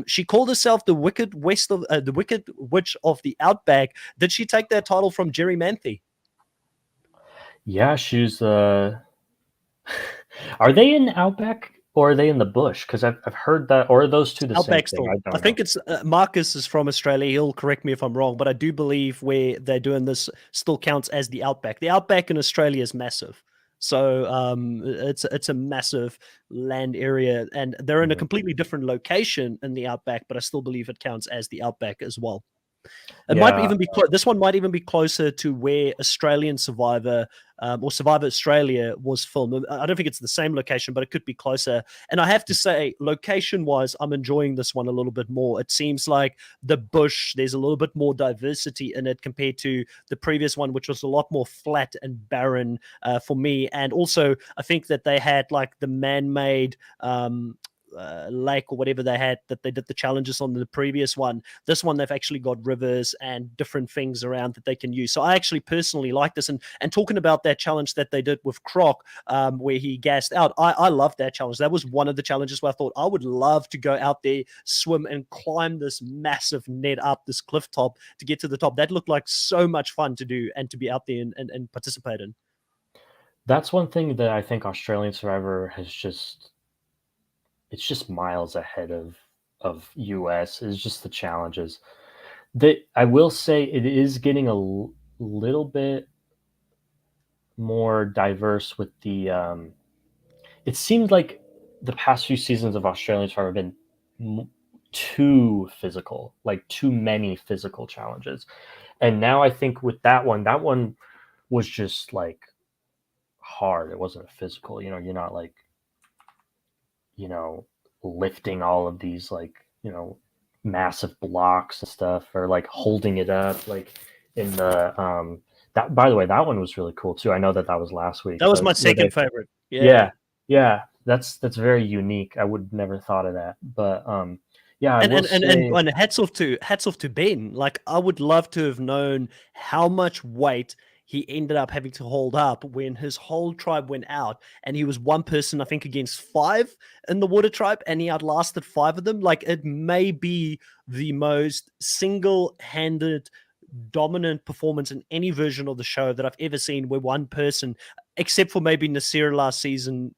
She called herself the Wicked the Wicked Witch of the Outback. Did she take that title from Jerry Manthe? Yeah, she's are they in Outback or are they in the bush? Because I've heard that, or are those two the Outback same thing? still. I I don't know. think it's Marcus is from Australia. He'll correct me if I'm wrong, but I do believe where they're doing this still counts as the Outback. The Outback in Australia is massive. So it's a massive land area, and they're in a completely different location in the Outback, but I still believe it counts as the Outback as well. It might Yeah, even be this one might even be closer to where Australian Survivor or Survivor Australia was filmed. I don't think it's the same location, but it could be closer. And I have to say, location-wise, I'm enjoying this one a little bit more. It seems like the bush, there's a little bit more diversity in it compared to the previous one, which was a lot more flat and barren for me. And also, I think that they had like the man-made lake or whatever they had that they did the challenges on the previous one. This one they've actually got rivers and different things around that they can use. So I actually personally like this. And talking about that challenge that they did with Croc, where he gassed out, I love that challenge. That was one of the challenges where I thought I would love to go out there, swim, and climb this massive net up this cliff top to get to the top. That looked like so much fun to do and to be out there and participate in. that's one thing that I think Australian Survivor has it's just miles ahead of US, is just the challenges. That I will say it is getting a little bit more diverse with the it seems like the past few seasons of Australian Survivor have been too physical, like too many physical challenges. And now I think with that one was just like hard. It wasn't physical, you're not like, lifting all of these like, massive blocks and stuff, or like holding it up like in the by the way, that one was really cool too. I know that was last week, That was but my second favorite. yeah, yeah, That's very unique. I would never thought of that. But yeah, I And will and, and and say, and hats off to Ben. Like I would love to have known how much weight he ended up having to hold up when his whole tribe went out, and he was one person, I think, against five in the water tribe, and he outlasted five of them. Like it may be the most single-handed dominant performance in any version of the show that I've ever seen, where one person, except for maybe Nasir last season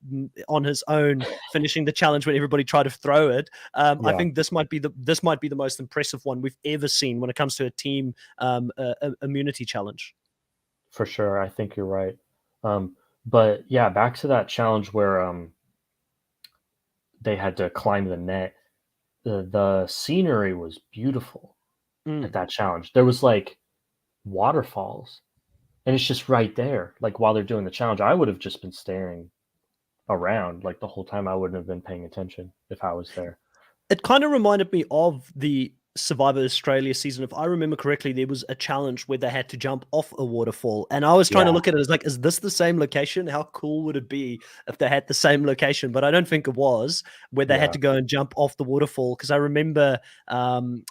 on his own, finishing the challenge when everybody tried to throw it. I yeah, think this might be the most impressive one we've ever seen when it comes to a team immunity challenge. for sure. I think you're right. Um, but yeah, back to that challenge where they had to climb the net. The scenery was beautiful at Mm. that challenge. There was like waterfalls, and it's just right there. Like while they're doing the challenge, I would have just been staring around like the whole time. I wouldn't have been paying attention if I was there. It kind of reminded me of the Survivor Australia season. If I remember correctly, there was a challenge where they had to jump off a waterfall. And I was trying to Yeah, look at it as like, is this the same location? How cool would it be if they had the same location? But I don't think it was, where they had yeah. to go and jump off the waterfall. Because I remember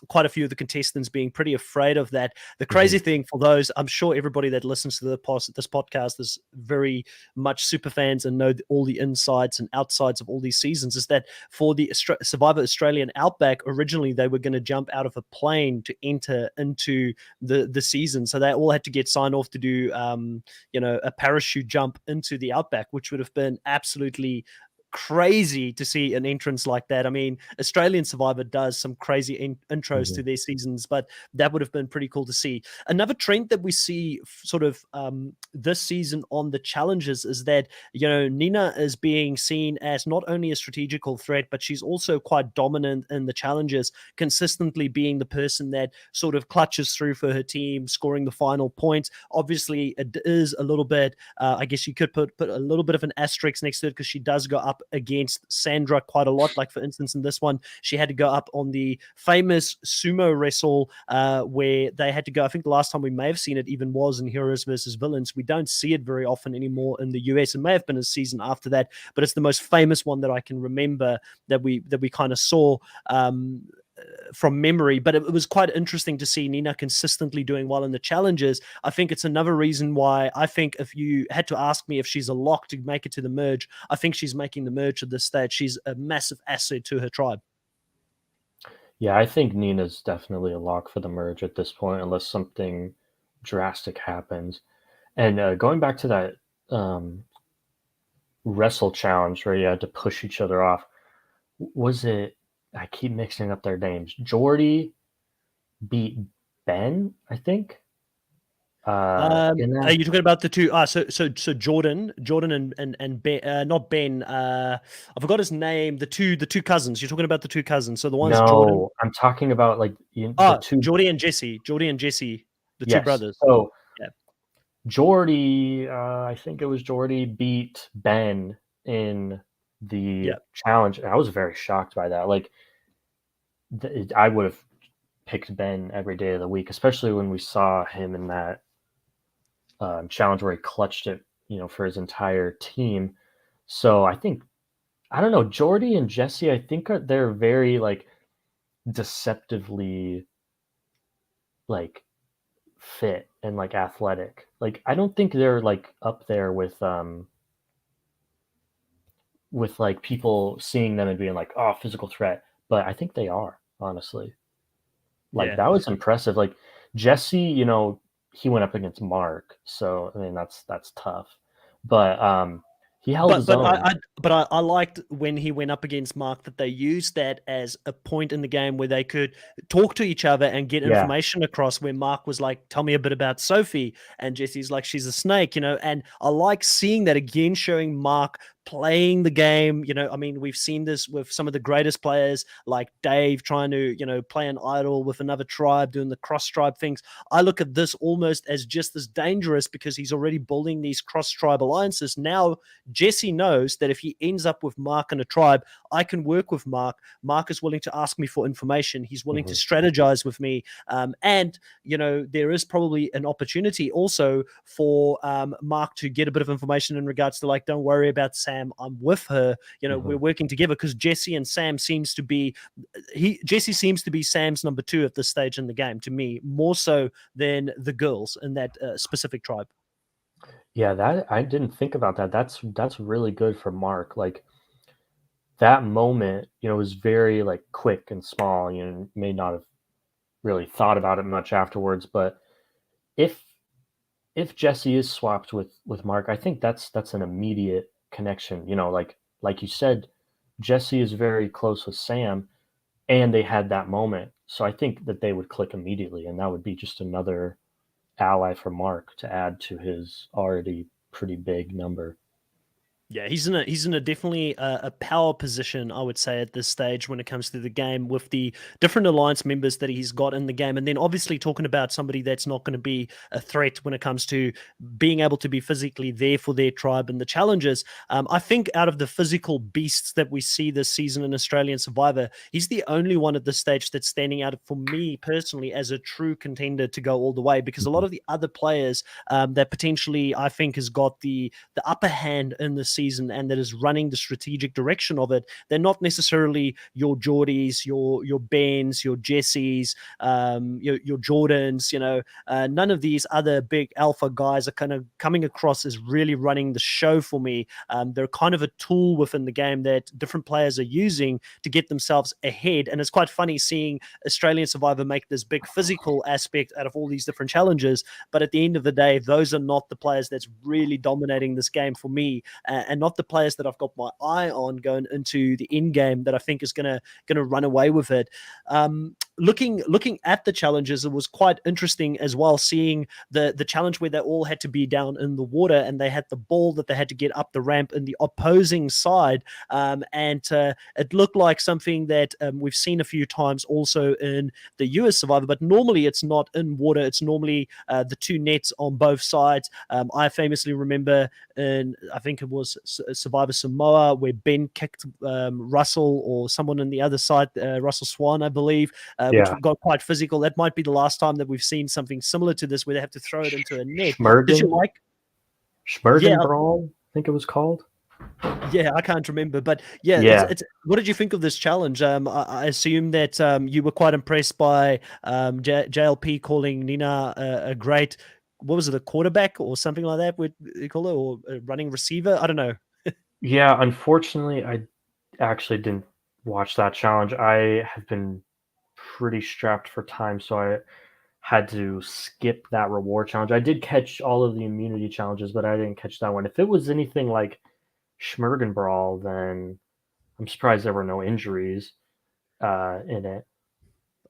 quite a few of the contestants being pretty afraid of that. The Mhm, crazy thing for those, I'm sure everybody that listens to this podcast is very much super fans and know all the insides and outsides of all these seasons, is that for the Survivor Australian Outback, originally they were going to jump out of a plane to enter into the season, so they all had to get signed off to do a parachute jump into the Outback, which would have been absolutely crazy to see an entrance like that. I mean, Australian Survivor does some crazy intros mhm. to their seasons, but that would have been pretty cool to see. Another trend that we see sort of this season on the challenges is that, Nina is being seen as not only a strategical threat, but she's also quite dominant in the challenges, consistently being the person that sort of clutches through for her team, scoring the final points. Obviously, it is a little bit, I guess you could put a little bit of an asterisk next to it, because she does go up against Sandra quite a lot. Like, for instance, in this one, she had to go up on the famous sumo wrestle where they had to go. I think the last time we may have seen it even was in Heroes versus Villains. We don't see it very often anymore in the US. It may have been a season after that, but it's the most famous one that I can remember that we kind of saw from memory. But it was quite interesting to see Nina consistently doing well in the challenges. I think it's another reason why I think, if you had to ask me if she's a lock to make it to the merge, I think she's making the merge at this stage. She's a massive asset to her tribe. Yeah, I think Nina's definitely a lock for the merge at this point, unless something drastic happens. And going back to that wrestle challenge where you had to push each other off, was it? I keep mixing up their names. Jordy beat Ben, I think. In Are that, you talking about the two? So Jordan and Ben, not Ben. I forgot his name. The two cousins. You're talking about the two cousins. So the one's Jordan. no, I'm talking about like the two. Jordy and Jesse, the two Yes. brothers. So Yeah, Jordy, I think it was Jordy beat Ben in the yeah. challenge, and I was very shocked by that. Like, I would have picked Ben every day of the week, especially when we saw him in that challenge where he clutched it, for his entire team. So I don't know, Jordy and Jesse. I think they're very like deceptively like fit and like athletic. Like I don't think they're like up there with like people seeing them and being like, oh, physical threat. But I think they are, honestly. Like Yeah. that was impressive. Like Jesse, he went up against Mark, so I mean that's tough. But he held But his but own. I liked when he went up against Mark, that they used that as a point in the game where they could talk to each other and get Yeah. information across. Where Mark was like, "Tell me a bit about Sophie," and Jesse's like, "She's a snake," And I like seeing that again, showing Mark playing the game. I mean, we've seen this with some of the greatest players like Dave trying to play an idol with another tribe, doing the cross tribe things. I look at this almost as just as dangerous, because he's already building these cross tribe alliances. Now Jesse knows that if he ends up with Mark in a tribe, I can work with Mark. Mark is willing to ask me for information. He's willing to Mhm. strategize with me. And, there is probably an opportunity also for Mark to get a bit of information in regards to, like, don't worry about Sam. Sam, I'm with her. We're working together, because Jesse seems to be Sam's number 2 at this stage in the game, to me, more so than the girls in that specific tribe. Yeah, that I didn't think about that. That's really good for Mark. Like that moment, was very like quick and small. May not have really thought about it much afterwards, but if if Jesse is swapped with Mark, I think that's an immediate connection. Like you said, Jesse is very close with Sam, and they had that moment. So I think that they would click immediately, and that would be just another ally for Mark to add to his already pretty big number. Yeah, he's in a definitely a power position, I would say, at this stage when it comes to the game, with the different alliance members that he's got in the game, and then obviously talking about somebody that's not going to be a threat when it comes to being able to be physically there for their tribe and the challenges. I think out of the physical beasts that we see this season in Australian Survivor, he's the only one at this stage that's standing out for me personally as a true contender to go all the way, because a lot of the other players that potentially I think has got the upper hand in the season and that is running the strategic direction of it, they're not necessarily your Geordies, your Bens, your Jessies, your Jordans. None of these other big alpha guys are kind of coming across as really running the show for me. They're kind of a tool within the game that different players are using to get themselves ahead. And it's quite funny seeing Australian Survivor make this big physical aspect out of all these different challenges. But at the end of the day, those are not the players that's really dominating this game for me, and not the players that I've got my eye on going into the end game that I think is gonna run away with it. Looking at the challenges, it was quite interesting as well, seeing the challenge where they all had to be down in the water and they had the ball that they had to get up the ramp in the opposing side, and it looked like something that we've seen a few times also in the US Survivor, but normally it's not in water. It's normally the 2 nets on both sides. I famously remember in, I think it was Survivor Samoa, where Ben kicked Russell or someone on the other side, Russell Swan, I believe, which got quite physical. That might be the last time that we've seen something similar to this, where they have to throw it into a net. Did you like? Schmergen Brawl, I think it was called. Yeah, I can't remember, but yeah, it's what did you think of this challenge? I assume that you were quite impressed by JLP calling Nina a great, what was it, a quarterback or something like that? Would you call it, or a running receiver? I don't know. Yeah, unfortunately, I actually didn't watch that challenge. I have been pretty strapped for time, so I had to skip that reward challenge. I did catch all of the immunity challenges, but I didn't catch that one. If it was anything like Schmergen Brawl, then I'm surprised there were no injuries in it.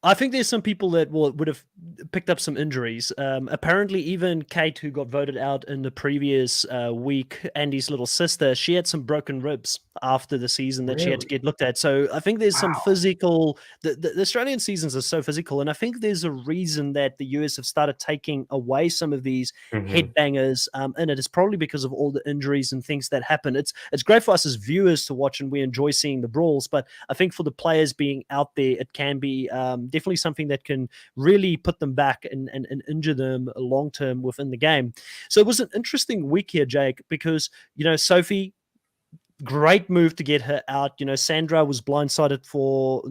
I think there's some people that would have picked up some injuries. Apparently, even Kate, who got voted out in the previous week, Andy's little sister, she had some broken ribs after the season that she had to Really? get looked at. So I think there's some Wow. physical. The Australian seasons are so physical, and I think there's a reason that the US have started taking away some of these headbangers in it. It's probably because of all the injuries and things that happen. It's great for us as viewers to watch, and we enjoy seeing the brawls. But I think for the players being out there, it can be definitely something that can really put them back and injure them long term within the game. So it was an interesting week here, Jake, because Sophie, great move to get her out. Sandra was blindsided for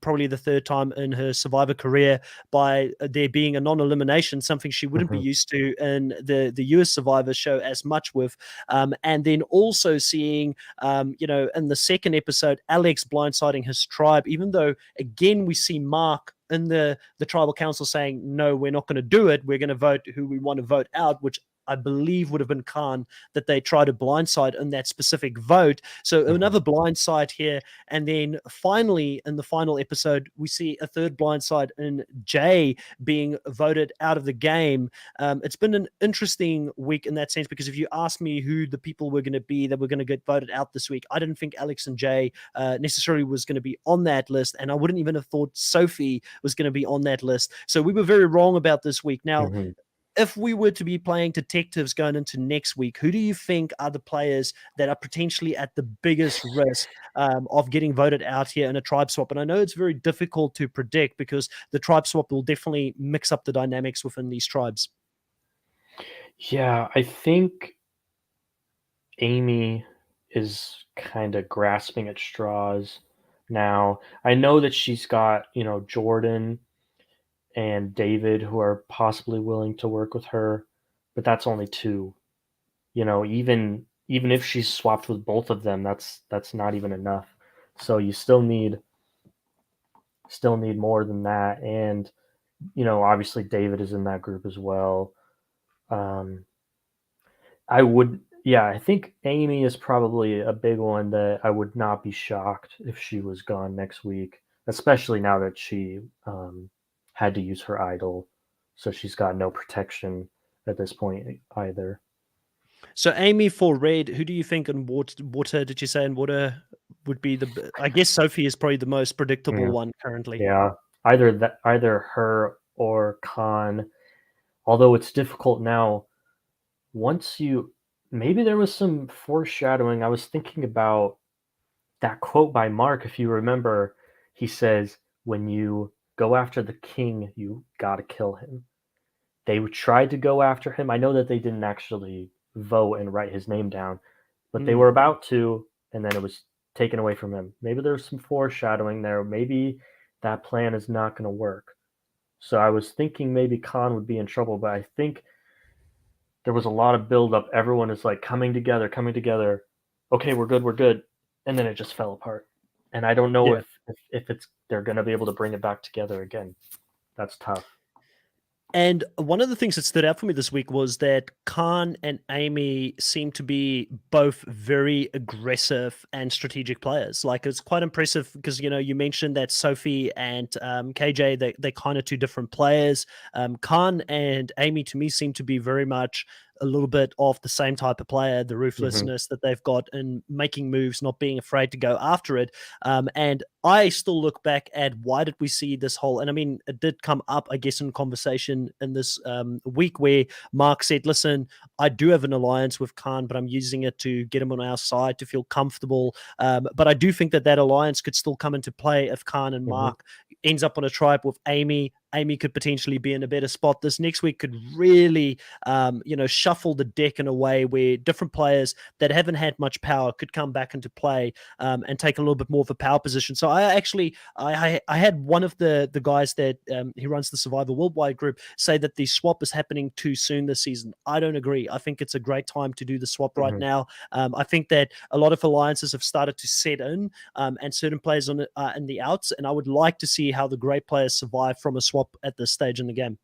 probably the 3rd time in her Survivor career by there being a non-elimination, something she wouldn't be used to in the US Survivor show as much with. And then also seeing, in the 2nd episode, Alex blindsiding his tribe, even though, again, we see Mark in the tribal council saying, no, we're not going to do it. We're going to vote who we want to vote out, which I believe would have been Khan, that they tried to blindside in that specific vote. So another blindside here. And then finally, in the final episode, we see a 3rd blindside in Jay being voted out of the game. It's been an interesting week in that sense, because if you ask me who the people were going to be that were going to get voted out this week, I didn't think Alex and Jay necessarily was going to be on that list. And I wouldn't even have thought Sophie was going to be on that list. So we were very wrong about this week. Now, if we were to be playing detectives going into next week, who do you think are the players that are potentially at the biggest risk of getting voted out here in a tribe swap? And I know it's very difficult to predict, because the tribe swap will definitely mix up the dynamics within these tribes. Yeah, I think Amy is kind of grasping at straws now. I know that she's got, Jordan and David who are possibly willing to work with her, but that's only two. Even if she's swapped with both of them, that's not even enough. So you still need more than that. And obviously David is in that group as well. Um, I think Amy is probably a big one that I would not be shocked if she was gone next week, especially now that she had to use her idol, so she's got no protection at this point either. So Amy for red, who do you think in water did you say in water would be I guess Sophie is probably the most predictable Yeah, one currently. yeah. Either her or Khan. Although it's difficult now. Once you maybe there was some foreshadowing. I was thinking about that quote by Mark, if you remember. He says, "When you go after the king, you got to kill him." They tried to go after him. I know that they didn't actually vote and write his name down, but they Mm. were about to, and then it was taken away from him. Maybe there's some foreshadowing there. Maybe that plan is not going to work. So I was thinking maybe Khan would be in trouble, but I think there was a lot of buildup. Everyone is like coming together, coming together. Okay, we're good, we're good, and then it just fell apart. And I don't know Yeah. if it's they're going to be able to bring it back together again. That's tough. And one of the things that stood out for me this week was that Khan and Amy seem to be both very aggressive and strategic players. Like it's quite impressive because you mentioned that Sophie and KJ they're kind of two different players. Khan and Amy to me seem to be very much a little bit of the same type of player, the Hmm. ruthlessness that they've got in making moves, not being afraid to go after it. And I still look back at why did we see this whole, and I mean, it did come up, I guess, in conversation in this week where Mark said, listen, I do have an alliance with Khan, but I'm using it to get him on our side to feel comfortable. But I do think that alliance could still come into play if Khan and Hmm. Mark ends up on a tribe with Amy. Amy could potentially be in a better spot. This next week could really, shuffle the deck in a way where different players that haven't had much power could come back into play and take a little bit more of a power position. So I had one of the guys that he runs the Survivor Worldwide group say that the swap is happening too soon this season. I don't agree. I think it's a great time to do the swap right Hmm. now. I think that a lot of alliances have started to set in and certain players on in the outs, and I would like to see how the great players survive from a swap at this stage in the game.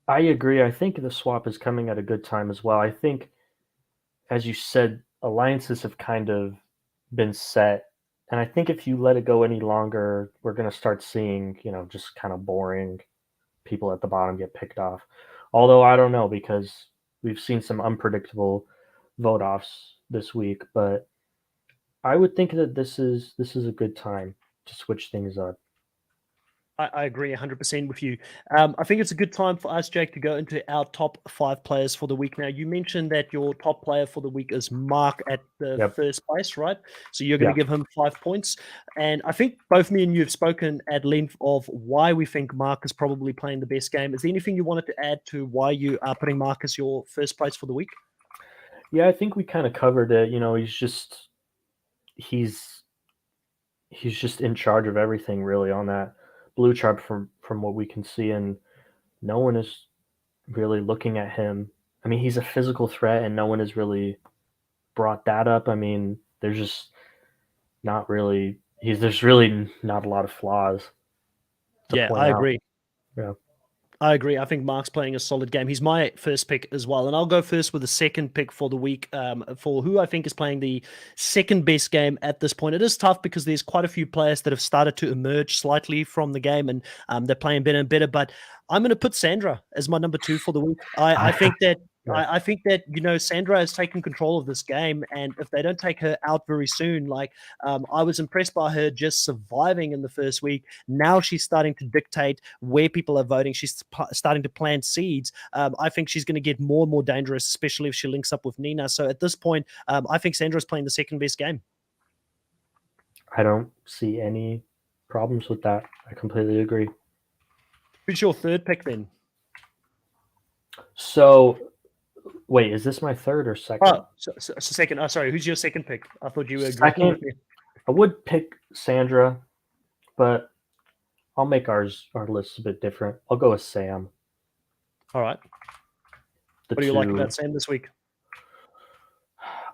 I agree. I think the swap is coming at a good time as well. I think, as you said, alliances have kind of been set. And I think if you let it go any longer, we're going to start seeing, just kind of boring people at the bottom get picked off. Although I don't know because we've seen some unpredictable vote offs this week, but I would think that this is a good time to switch things up. I agree 100% with you. I think it's a good time for us, Jake, to go into our top 5 players for the week. Now, you mentioned that your top player for the week is Mark at the Yep. first place, right? So you're going Yeah. to give him 5 points. And I think both me and you have spoken at length of why we think Mark is probably playing the best game. Is there anything you wanted to add to why you are putting Mark as your first place for the week? Yeah, I think we kind of covered it. He's he's just in charge of everything really on that blue chart from what we can see, and no one is really looking at him. I mean, he's a physical threat, and no one has really brought that up. I mean, there's just not really there's really not a lot of flaws to Yeah, point I out. agree. Yeah. I agree. I think Mark's playing a solid game. He's my first pick as well. And I'll go first with the second pick for the week for who I think is playing the second best game at this point. It is tough because there's quite a few players that have started to emerge slightly from the game and they're playing better and better. But I'm going to put Sandra as my number 2 for the week. I think that Yeah. I think that Sandra has taken control of this game, and if they don't take her out very soon, like I was impressed by her just surviving in the first week. Now she's starting to dictate where people are voting. She's starting to plant seeds. I think she's going to get more and more dangerous, especially if she links up with Nina. So at this point, I think Sandra's playing the second best game. I don't see any problems with that. I completely agree. Who's your third pick then? So Wait, is this my third or second? Oh, so second. Oh, sorry. Who's your second pick? I thought you were agreeing Second, with me. I would pick Sandra, but I'll make our list a bit different. I'll go with Sam. All right. The What do you like about two. Sam this week?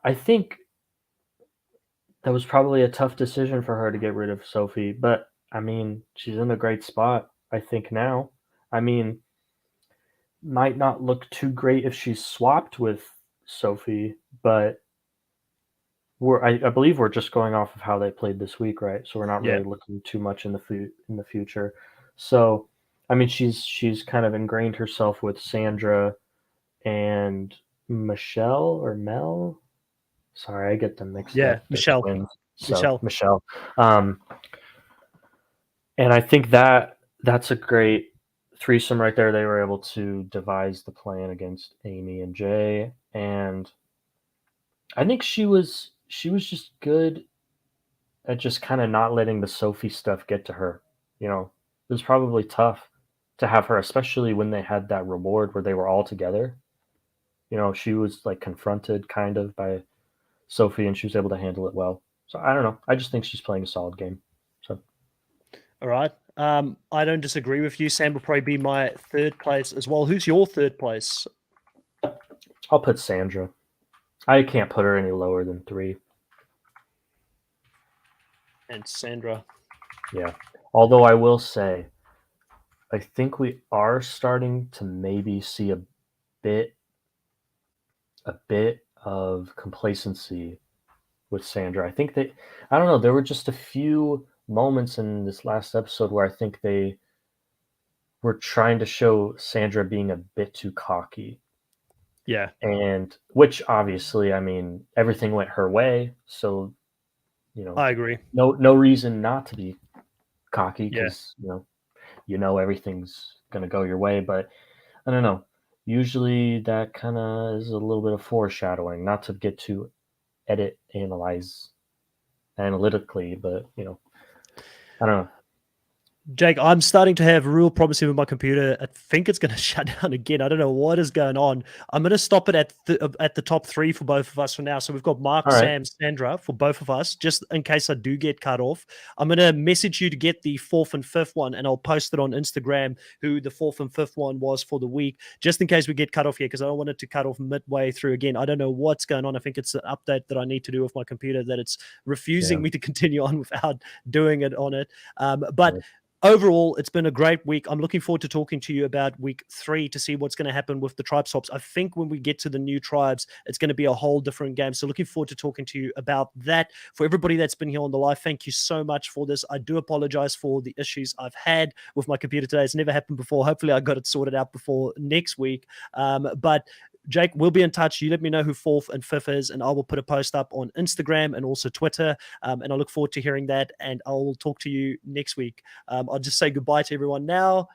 I think that was probably a tough decision for her to get rid of Sophie, but I mean, she's in a great spot, I think now. I mean, might not look too great if she's swapped with Sophie, but I believe we're just going off of how they played this week, right? So we're not Yeah. really looking too much in the future. So, I mean, she's kind of ingrained herself with Sandra and Michelle or Mel. Sorry, I get them mixed Yeah. up. They're Michelle. twins. So Michelle. Michelle. And I think that's a great threesome right there. They were able to devise the plan against Amy and Jay, and I think she was just good at just kind of not letting the Sophie stuff get to her. It was probably tough to have her, especially when they had that reward where they were all together. She was like confronted kind of by Sophie, and she was able to handle it well. So I don't know. I just think she's playing a solid game. So All right. I don't disagree with you. Sam will probably be my third place as well. Who's your third place? I'll put Sandra. I can't put her any lower than 3. And Sandra. Yeah. Although I will say, I think we are starting to maybe see bit a bit of complacency with Sandra. I don't know, there were just a few moments in this last episode where I think they were trying to show Sandra being a bit too cocky. Yeah. And which obviously, I mean, everything went her way, so I agree. no reason not to be cocky Yeah. because everything's gonna go your way. But I don't know. Usually that kind of is a little bit of foreshadowing, not to get too analyze analytically, but I don't know. Jake, I'm starting to have real problems here with my computer. I think it's going to shut down again. I don't know what is going on. I'm going to stop it at the top 3 for both of us for now. So we've got Mark, All right. Sam, Sandra for both of us, just in case I do get cut off. I'm going to message you to get the 4th and 5th one, and I'll post it on Instagram who the 4th and 5th one was for the week, just in case we get cut off here, because I don't want it to cut off midway through again. I don't know what's going on. I think it's an update that I need to do with my computer that it's refusing me to continue on without doing it on it. But overall, it's been a great week. I'm looking forward to talking to you about week 3 to see what's going to happen with the tribe swaps. I think when we get to the new tribes, it's going to be a whole different game. So looking forward to talking to you about that. For everybody that's been here on the live, thank you so much for this. I do apologize for the issues I've had with my computer today. It's never happened before. Hopefully I got it sorted out before next week. But Jake, we'll be in touch. You let me know who 4th and 5th is, and I will put a post up on Instagram and also Twitter. And I look forward to hearing that, and I'll talk to you next week. I'll just say goodbye to everyone now.